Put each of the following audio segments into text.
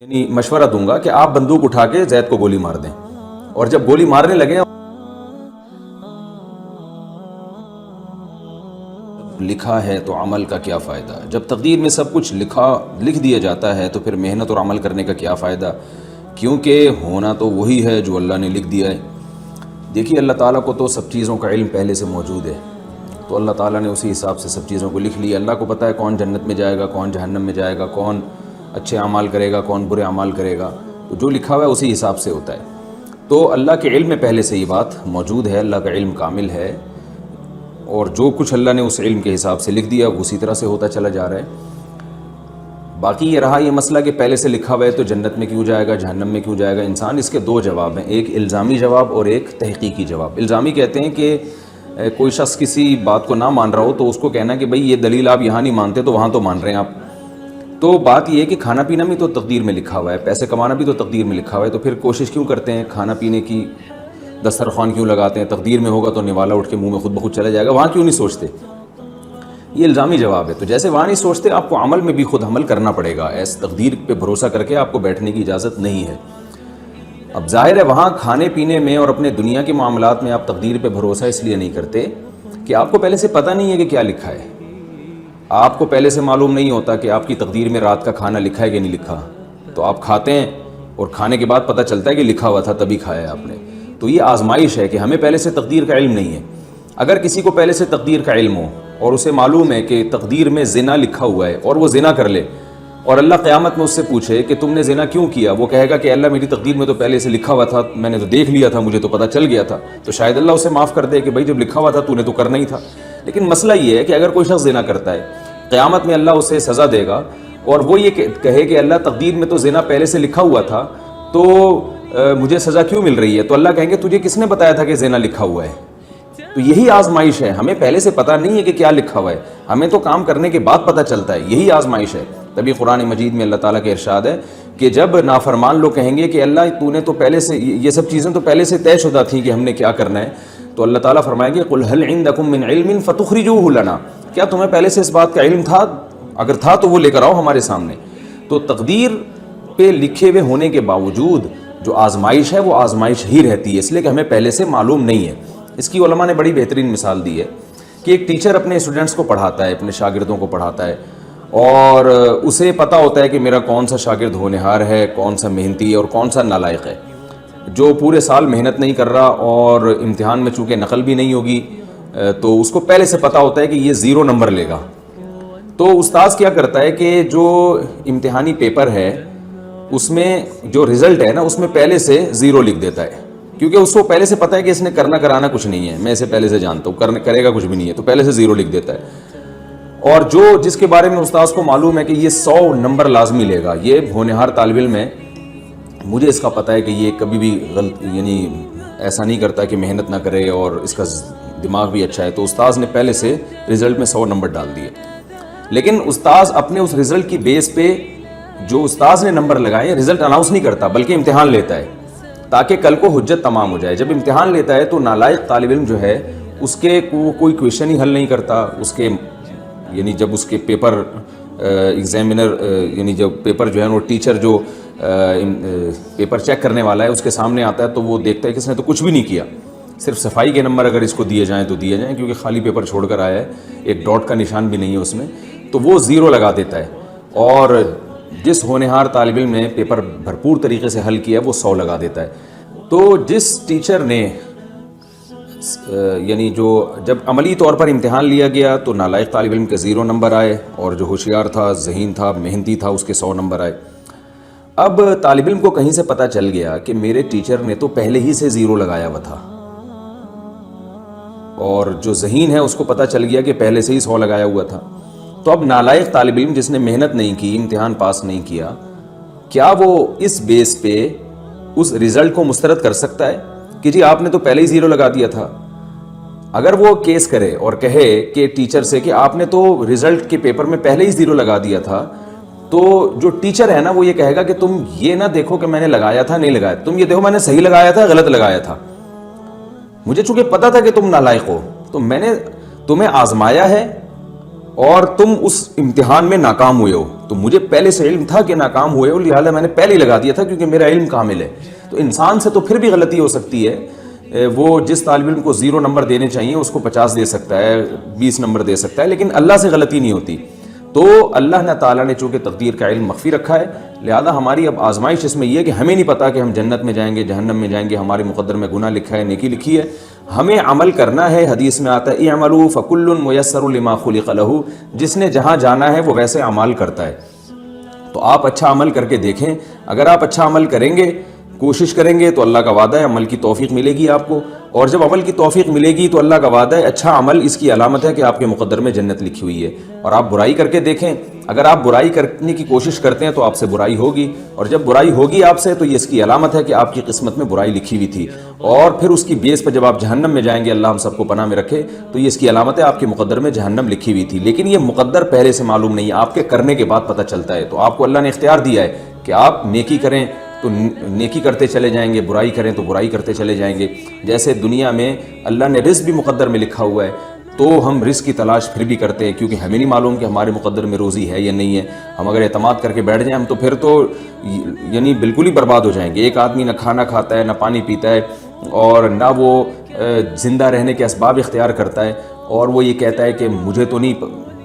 یعنی مشورہ دوں گا کہ آپ بندوق اٹھا کے زید کو گولی مار دیں، اور جب گولی مارنے لگے لکھا ہے تو عمل کا کیا فائدہ؟ جب تقدیر میں سب کچھ لکھ دیا جاتا ہے تو پھر محنت اور عمل کرنے کا کیا فائدہ؟ کیونکہ ہونا تو وہی ہے جو اللہ نے لکھ دیا ہے۔ دیکھیے اللہ تعالیٰ کو تو سب چیزوں کا علم پہلے سے موجود ہے، تو اللہ تعالیٰ نے اسی حساب سے سب چیزوں کو لکھ لیا۔ اللہ کو پتہ ہے کون جنت میں جائے گا، کون جہنم میں جائے گا، کون اچھے اعمال کرے گا، کون برے اعمال کرے گا، تو جو لکھا ہوا ہے اسی حساب سے ہوتا ہے۔ تو اللہ کے علم میں پہلے سے یہ بات موجود ہے، اللہ کا علم کامل ہے، اور جو کچھ اللہ نے اس علم کے حساب سے لکھ دیا وہ اسی طرح سے ہوتا چلا جا رہا ہے۔ باقی یہ رہا یہ مسئلہ کہ پہلے سے لکھا ہوا ہے تو جنت میں کیوں جائے گا، جہنم میں کیوں جائے گا انسان، اس کے دو جواب ہیں، ایک الزامی جواب اور ایک تحقیقی جواب۔ الزامی کہتے ہیں کہ کوئی شخص کسی بات کو نہ مان رہا ہو تو اس کو کہنا کہ بھئی یہ دلیل آپ یہاں نہیں مانتے تو وہاں تو مان رہے ہیں آپ۔ تو بات یہ ہے کہ کھانا پینا بھی تو تقدیر میں لکھا ہوا ہے، پیسے کمانا بھی تو تقدیر میں لکھا ہوا ہے، تو پھر کوشش کیوں کرتے ہیں کھانا پینے کی، دسترخوان کیوں لگاتے ہیں؟ تقدیر میں ہوگا تو نوالا اٹھ کے منہ میں خود بخود چلا جائے گا، وہاں کیوں نہیں سوچتے؟ یہ الزامی جواب ہے۔ تو جیسے وہاں نہیں سوچتے، آپ کو عمل میں بھی خود عمل کرنا پڑے گا، ایسے تقدیر پہ بھروسہ کر کے آپ کو بیٹھنے کی اجازت نہیں ہے۔ اب ظاہر ہے وہاں کھانے پینے میں اور اپنے دنیا کے معاملات میں آپ تقدیر پہ بھروسہ اس لیے نہیں کرتے کہ آپ کو پہلے سے پتہ نہیں ہے کہ کیا لکھا ہے، آپ کو پہلے سے معلوم نہیں ہوتا کہ آپ کی تقدیر میں رات کا کھانا لکھا ہے کہ نہیں لکھا، تو آپ کھاتے ہیں اور کھانے کے بعد پتہ چلتا ہے کہ لکھا ہوا تھا تبھی کھایا ہے آپ نے۔ تو یہ آزمائش ہے کہ ہمیں پہلے سے تقدیر کا علم نہیں ہے۔ اگر کسی کو پہلے سے تقدیر کا علم ہو اور اسے معلوم ہے کہ تقدیر میں زنا لکھا ہوا ہے اور وہ زنا کر لے، اور اللہ قیامت میں اس سے پوچھے کہ تم نے زنا کیوں کیا، وہ کہے گا کہ اللہ میری تقدیر میں تو پہلے سے لکھا ہوا تھا، میں نے تو دیکھ لیا تھا، مجھے تو پتہ چل گیا تھا، تو شاید اللہ اسے معاف کر دے کہ بھائی جب لکھا ہوا تھا تو نے تو کرنا ہی تھا۔ لیکن مسئلہ یہ ہے کہ اگر کوئی شخص زنا کرتا ہے، قیامت میں اللہ اسے سزا دے گا اور وہ یہ کہے کہ اللہ تقدیر میں تو زنا پہلے سے لکھا ہوا تھا تو مجھے سزا کیوں مل رہی ہے؟ تو اللہ کہیں گے تجھے کس نے بتایا تھا کہ زنا لکھا ہوا ہے؟ تو یہی آزمائش ہے، ہمیں پہلے سے پتہ نہیں ہے کہ کیا لکھا ہوا ہے، ہمیں تو کام کرنے کے بعد پتہ چلتا ہے، یہی آزمائش ہے۔ تبھی قرآن مجید میں اللہ تعالیٰ کے ارشاد ہے کہ جب نافرمان لوگ کہیں گے کہ اللہ تو نے تو پہلے سے یہ سب چیزیں تو پہلے سے طے شدہ تھیں کہ ہم نے کیا کرنا ہے، تو اللہ تعالیٰ فرمائیں گے قُلْ هَلْ عِنْدَكُم مِّنْ عِلْمٍ فَتُخْرِجُوهُ لَنَا، کیا تمہیں پہلے سے اس بات کا علم تھا؟ اگر تھا تو وہ لے کر آؤ ہمارے سامنے۔ تو تقدیر پہ لکھے ہوئے ہونے کے باوجود جو آزمائش ہے وہ آزمائش ہی رہتی ہے، اس لیے کہ ہمیں پہلے سے معلوم نہیں ہے۔ اس کی علماء نے بڑی بہترین مثال دی ہے کہ ایک ٹیچر اپنے اسٹوڈنٹس کو پڑھاتا ہے، اپنے شاگردوں کو پڑھاتا ہے، اور اسے پتہ ہوتا ہے کہ میرا کون سا شاگرد ہونہار ہے، کون سا محنتی ہے اور کون سا نالائق ہے، جو پورے سال محنت نہیں کر رہا اور امتحان میں چونکہ نقل بھی نہیں ہوگی تو اس کو پہلے سے پتہ ہوتا ہے کہ یہ 0 نمبر لے گا۔ تو استاذ کیا کرتا ہے کہ جو امتحانی پیپر ہے اس میں جو رزلٹ ہے نا اس میں پہلے سے 0 لکھ دیتا ہے، کیونکہ اس کو پہلے سے پتہ ہے کہ اس نے کرنا کرانا کچھ نہیں ہے، میں اسے پہلے سے جانتا ہوں کرے گا کچھ بھی نہیں ہے، تو پہلے سے 0 لکھ دیتا ہے۔ اور جس کے بارے میں استاذ کو معلوم ہے کہ یہ 100 نمبر لازمی لے گا، یہ ہونہار طالب علم ہے، مجھے اس کا پتہ ہے کہ یہ کبھی بھی غلط یعنی ایسا نہیں کرتا کہ محنت نہ کرے اور اس کا دماغ بھی اچھا ہے، تو استاذ نے پہلے سے رزلٹ میں 100 نمبر ڈال دیے۔ لیکن استاذ اپنے اس رزلٹ کی بیس پہ جو استاذ نے نمبر لگائے رزلٹ اناؤنس نہیں کرتا بلکہ امتحان لیتا ہے تاکہ کل کو حجت تمام ہو جائے۔ جب امتحان لیتا ہے تو نالائق طالب علم جو ہے اس کے کوئی کویشچن ہی حل نہیں کرتا، اس کے یعنی جب اس کے پیپر ایگزامینر یعنی جب پیپر جو ہے وہ ٹیچر جو پیپر چیک کرنے والا ہے اس کے سامنے آتا ہے تو وہ دیکھتا ہے کہ اس نے تو کچھ بھی نہیں کیا، صرف صفائی کے نمبر اگر اس کو دیے جائیں تو دیے جائیں، کیونکہ خالی پیپر چھوڑ کر آیا ہے، ایک ڈاٹ کا نشان بھی نہیں ہے اس میں، تو وہ 0 لگا دیتا ہے۔ اور جس ہونہار طالب علم نے پیپر بھرپور طریقے سے حل کیا وہ 100 لگا دیتا ہے۔ تو جس ٹیچر نے یعنی جو جب عملی طور پر امتحان لیا گیا تو نالائق طالب علم کے 0 نمبر آئے، اور جو ہوشیار تھا، ذہین تھا، محنتی تھا، اس کے 100 نمبر آئے۔ اب طالب علم کو کہیں سے پتہ چل گیا کہ میرے ٹیچر نے تو پہلے ہی سے 0 لگایا ہوا تھا، اور جو ذہین ہے اس کو پتہ چل گیا کہ پہلے سے ہی 100 لگایا ہوا تھا۔ تو اب نالائق طالب علم جس نے محنت نہیں کی، امتحان پاس نہیں کیا، کیا وہ اس بیس پہ اس رزلٹ کو مسترد کر سکتا ہے کہ جی آپ نے تو پہلے ہی 0 لگا دیا تھا؟ اگر وہ کیس کرے اور کہے کہ ٹیچر سے کہ آپ نے تو رزلٹ کے پیپر میں پہلے ہی 0 لگا دیا تھا، تو جو ٹیچر ہے نا وہ یہ کہے گا کہ تم یہ نہ دیکھو کہ میں نے لگایا تھا نہیں لگایا، تم یہ دیکھو میں نے صحیح لگایا تھا غلط لگایا تھا، مجھے چونکہ پتا تھا کہ تم نالائق ہو تو میں نے تمہیں آزمایا ہے اور تم اس امتحان میں ناکام ہوئے ہو، تو مجھے پہلے سے علم تھا کہ ناکام ہوئے ہو، لہٰذا میں نے پہلے ہی لگا دیا تھا کیونکہ میرا علم کامل ہے۔ تو انسان سے تو پھر بھی غلطی ہو سکتی ہے، وہ جس طالب علم کو 0 نمبر دینے چاہیے اس کو 50 دے سکتا ہے، 20 نمبر دے سکتا ہے، لیکن اللہ سے غلطی نہیں ہوتی۔ تو اللہ تعالیٰ نے چونکہ تقدیر کا علم مخفی رکھا ہے، لہذا ہماری اب آزمائش اس میں یہ ہے کہ ہمیں نہیں پتا کہ ہم جنت میں جائیں گے جہنم میں جائیں گے، ہمارے مقدر میں گناہ لکھا ہے نیکی لکھی ہے، ہمیں عمل کرنا ہے۔ حدیث میں آتا ہے اعملوا فکل میسر لما خلق لہ، جس نے جہاں جانا ہے وہ ویسے اعمال کرتا ہے۔ تو آپ اچھا عمل کر کے دیکھیں، اگر آپ اچھا عمل کریں گے، کوشش کریں گے، تو اللہ کا وعدہ ہے عمل کی توفیق ملے گی آپ کو، اور جب عمل کی توفیق ملے گی تو اللہ کا وعدہ ہے اچھا عمل اس کی علامت ہے کہ آپ کے مقدر میں جنت لکھی ہوئی ہے۔ اور آپ برائی کر کے دیکھیں، اگر آپ برائی کرنے کی کوشش کرتے ہیں تو آپ سے برائی ہوگی، اور جب برائی ہوگی آپ سے تو یہ اس کی علامت ہے کہ آپ کی قسمت میں برائی لکھی ہوئی تھی، اور پھر اس کی بیس پر جب آپ جہنم میں جائیں گے، اللہ ہم سب کو پناہ میں رکھے، تو یہ اس کی علامت ہے آپ کے مقدر میں جہنم لکھی ہوئی تھی۔ لیکن یہ مقدر پہلے سے معلوم نہیں ہے، آپ کے کرنے کے بعد پتہ چلتا ہے۔ تو آپ کو اللہ نے اختیار دیا ہے کہ آپ نیکی کریں تو نیکی کرتے چلے جائیں گے، برائی کریں تو برائی کرتے چلے جائیں گے۔ جیسے دنیا میں اللہ نے رزق بھی مقدر میں لکھا ہوا ہے، تو ہم رزق کی تلاش پھر بھی کرتے ہیں، کیونکہ ہمیں نہیں معلوم کہ ہمارے مقدر میں روزی ہے یا نہیں ہے۔ ہم اگر اعتماد کر کے بیٹھ جائیں ہم تو پھر تو یعنی بالکل ہی برباد ہو جائیں گے۔ ایک آدمی نہ کھانا کھاتا ہے، نہ پانی پیتا ہے، اور نہ وہ زندہ رہنے کے اسباب اختیار کرتا ہے، اور وہ یہ کہتا ہے کہ مجھے تو نہیں،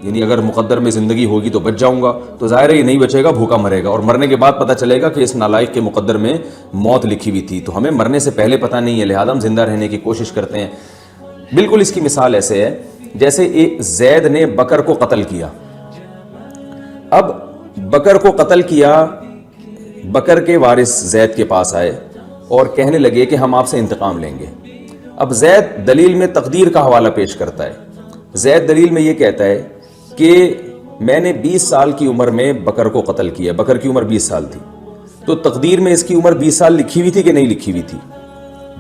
یعنی اگر مقدر میں زندگی ہوگی تو بچ جاؤں گا، تو ظاہر ہے یہ نہیں بچے گا، بھوکا مرے گا، اور مرنے کے بعد پتہ چلے گا کہ اس نالائق کے مقدر میں موت لکھی ہوئی تھی۔ تو ہمیں مرنے سے پہلے پتہ نہیں ہے، لہذا ہم زندہ رہنے کی کوشش کرتے ہیں۔ بالکل اس کی مثال ایسے ہے جیسے ایک زید نے بکر کو قتل کیا۔ اب بکر کو قتل کیا، بکر کے وارث زید کے پاس آئے اور کہنے لگے کہ ہم آپ سے انتقام لیں گے۔ اب زید دلیل میں تقدیر کا حوالہ پیش کرتا ہے۔ زید دلیل میں یہ کہتا ہے کہ میں نے 20 سال کی عمر میں بکر کو قتل کیا، بکر کی عمر 20 سال تھی، تو تقدیر میں اس کی عمر 20 سال لکھی ہوئی تھی کہ نہیں لکھی ہوئی تھی؟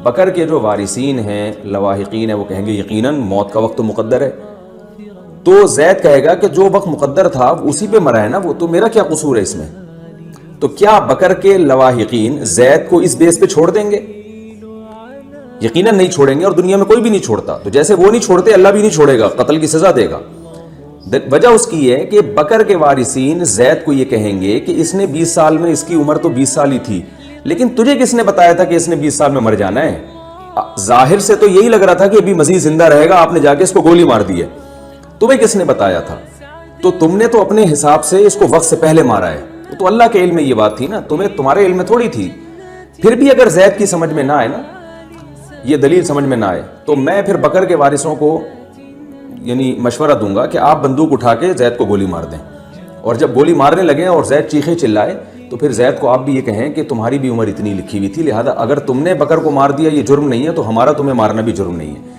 بکر کے جو وارثین ہیں، لواحقین ہیں، وہ کہیں گے یقیناً موت کا وقت تو مقدر ہے۔ تو زید کہے گا کہ جو وقت مقدر تھا اسی پہ مرا ہے نا، وہ تو میرا کیا قصور ہے اس میں؟ تو کیا بکر کے لواحقین زید کو اس بیس پہ چھوڑ دیں گے؟ یقیناً نہیں چھوڑیں گے، اور دنیا میں کوئی بھی نہیں چھوڑتا۔ تو جیسے وہ نہیں چھوڑتے، اللہ بھی نہیں چھوڑے گا، قتل کی سزا دے گا۔ وجہ اس کی ہے کہ بکر کے وارثین زید کو یہ کہیں گے کہ اس نے 20 سال میں، اس کی عمر تو 20 سال ہی تھی، لیکن تجھے کس نے بتایا تھا کہ اس نے 20 سال میں مر جانا ہے؟ ظاہر سے تو یہی لگ رہا تھا کہ ابھی مزید زندہ رہے گا، آپ نے جا کے اس کو گولی مار دی ہے، تمہیں کس نے بتایا تھا؟ تو تم نے تو اپنے حساب سے اس کو وقت سے پہلے مارا ہے، تو اللہ کے علم میں یہ بات تھی نا، تمہارے علم میں تھوڑی تھی۔ پھر بھی اگر زید کی سمجھ میں نہ آئے نا، یہ دلیل سمجھ میں نہ آئے، تو میں پھر بکر کے وارثوں کو یعنی مشورہ دوں گا کہ آپ بندوق اٹھا کے زید کو گولی مار دیں، اور جب گولی مارنے لگیں اور زید چیخے چلائے تو پھر زید کو آپ بھی یہ کہیں کہ تمہاری بھی عمر اتنی لکھی ہوئی تھی، لہذا اگر تم نے بکر کو مار دیا یہ جرم نہیں ہے، تو ہمارا تمہیں مارنا بھی جرم نہیں ہے۔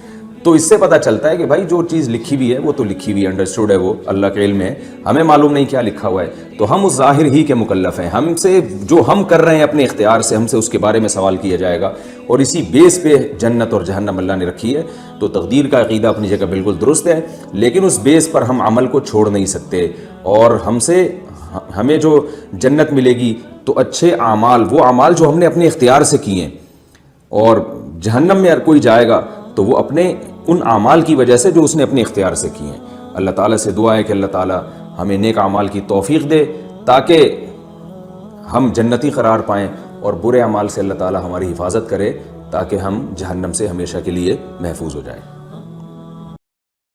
تو اس سے پتہ چلتا ہے کہ بھائی جو چیز لکھی ہوئی ہے وہ تو لکھی ہوئی ہے، انڈرسٹوڈ ہے، وہ اللہ کے علم ہے، ہمیں معلوم نہیں کیا لکھا ہوا ہے، تو ہم اس ظاہر ہی کے مکلف ہیں۔ ہم سے جو ہم کر رہے ہیں اپنے اختیار سے، ہم سے اس کے بارے میں سوال کیا جائے گا، اور اسی بیس پہ جنت اور جہنم اللہ نے رکھی ہے۔ تو تقدیر کا عقیدہ اپنی جگہ بالکل درست ہے، لیکن اس بیس پر ہم عمل کو چھوڑ نہیں سکتے، اور ہمیں جو جنت ملے گی تو اچھے اعمال، وہ اعمال جو ہم نے اپنے اختیار سے کیے ہیں، اور جہنم میں اگر کوئی جائے گا تو وہ اپنے ان اعمال کی وجہ سے جو اس نے اپنے اختیار سے کیے ہیں۔ اللہ تعالیٰ سے دعا ہے کہ اللہ تعالیٰ ہمیں نیک اعمال کی توفیق دے تاکہ ہم جنتی قرار پائیں، اور برے اعمال سے اللہ تعالیٰ ہماری حفاظت کرے تاکہ ہم جہنم سے ہمیشہ کے لیے محفوظ ہو جائیں۔